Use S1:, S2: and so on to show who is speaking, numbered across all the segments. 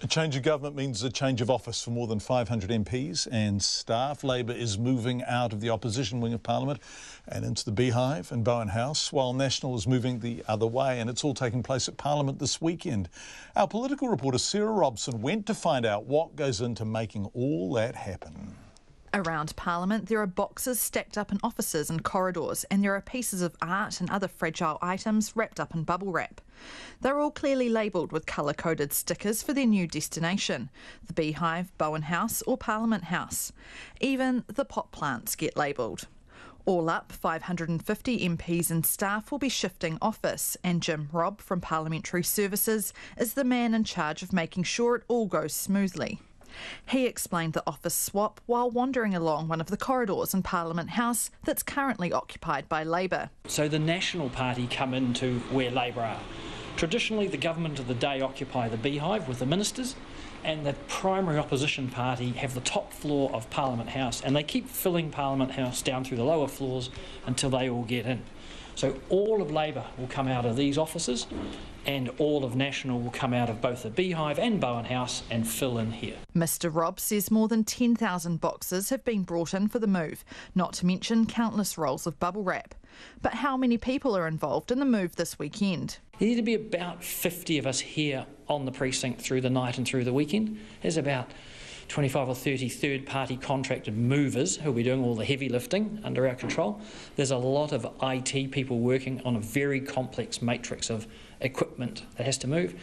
S1: A change of government means a change of office for more than 500 MPs and staff. Labor is moving out of the opposition wing of Parliament and into the Beehive and Bowen House, while National is moving the other way, and it's all taking place at Parliament this weekend. Our political reporter Sarah Robson went to find out what goes into making all that happen.
S2: Around Parliament, there are boxes stacked up in offices and corridors, and there are pieces of art and other fragile items wrapped up in bubble wrap. They're all clearly labelled with colour-coded stickers for their new destination, the Beehive, Bowen House or Parliament House. Even the pot plants get labelled. All up, 550 MPs and staff will be shifting office, and Jim Robb from Parliamentary Services is the man in charge of making sure it all goes smoothly. He explained the office swap while wandering along one of the corridors in Parliament House that's currently occupied by Labor.
S3: So the National Party come into where Labor are. Traditionally, the government of the day occupy the Beehive with the ministers, and the primary opposition party have the top floor of Parliament House, and they keep filling Parliament House down through the lower floors until they all get in. So all of Labor will come out of these offices, and all of National will come out of both the Beehive and Bowen House and fill in here.
S2: Mr Robb says more than 10,000 boxes have been brought in for the move, not to mention countless rolls of bubble wrap. But how many people are involved in the move this weekend?
S3: There need to be about 50 of us here on the precinct through the night and through the weekend. There's about 25 or 30 third-party contracted movers who will be doing all the heavy lifting under our control. There's a lot of IT people working on a very complex matrix of equipment that has to move.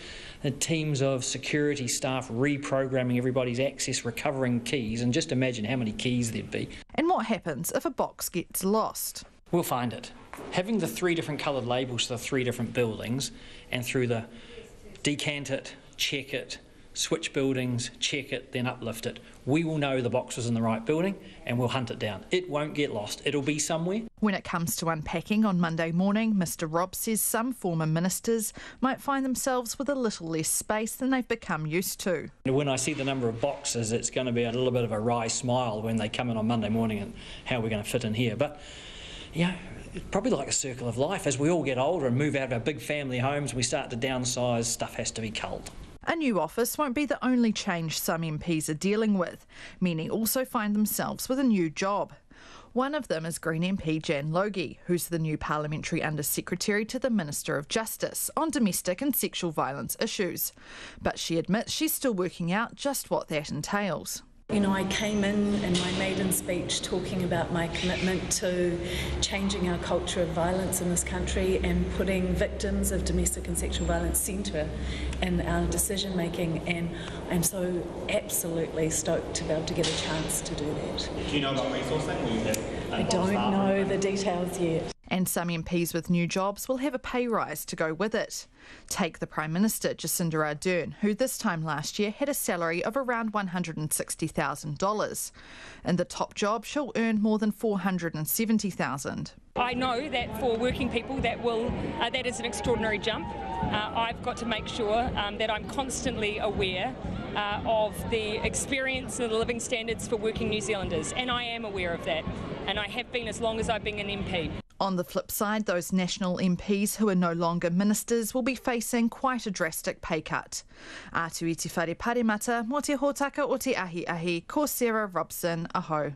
S3: The teams of security staff reprogramming everybody's access, recovering keys, and just imagine how many keys there'd be.
S2: And what happens if a box gets lost?
S3: We'll find it. Having the 3 different coloured labels for the 3 different buildings, and through the decant it, check it, switch buildings, check it, then uplift it, we will know the box was in the right building and we'll hunt it down. It won't get lost. It'll be somewhere.
S2: When it comes to unpacking on Monday morning, Mr Robb says some former ministers might find themselves with a little less space than they've become used to.
S3: When I see the number of boxes, it's going to be a little bit of a wry smile when they come in on Monday morning and how we're going to fit in here. But, you know, it's probably like a circle of life. As we all get older and move out of our big family homes, we start to downsize, stuff has to be culled.
S2: A new office won't be the only change some MPs are dealing with. Many also find themselves with a new job. One of them is Green MP Jan Logie, who's the new Parliamentary Under-Secretary to the Minister of Justice on domestic and sexual violence issues. But she admits she's still working out just what that entails.
S4: You know, I came in my maiden speech talking about my commitment to changing our culture of violence in this country and putting victims of domestic and sexual violence centre in our decision making, and I'm so absolutely stoked to be able to get a chance to do that.
S5: Do you know about resourcing?
S4: I don't know the details yet.
S2: And some MPs with new jobs will have a pay rise to go with it. Take the Prime Minister, Jacinda Ardern, who this time last year had a salary of around $160,000. In the top job, she'll earn more than $470,000.
S6: I know that for working people that is an extraordinary jump. I've got to make sure that I'm constantly aware of the experience and the living standards for working New Zealanders, and I am aware of that, and I have been as long as I've been an MP.
S2: On the flip side, those National MPs who are no longer ministers will be facing quite a drastic pay cut. Atu i te whare paremata, mo te hōtaka o te ahi, ko Sarah Robson, aho.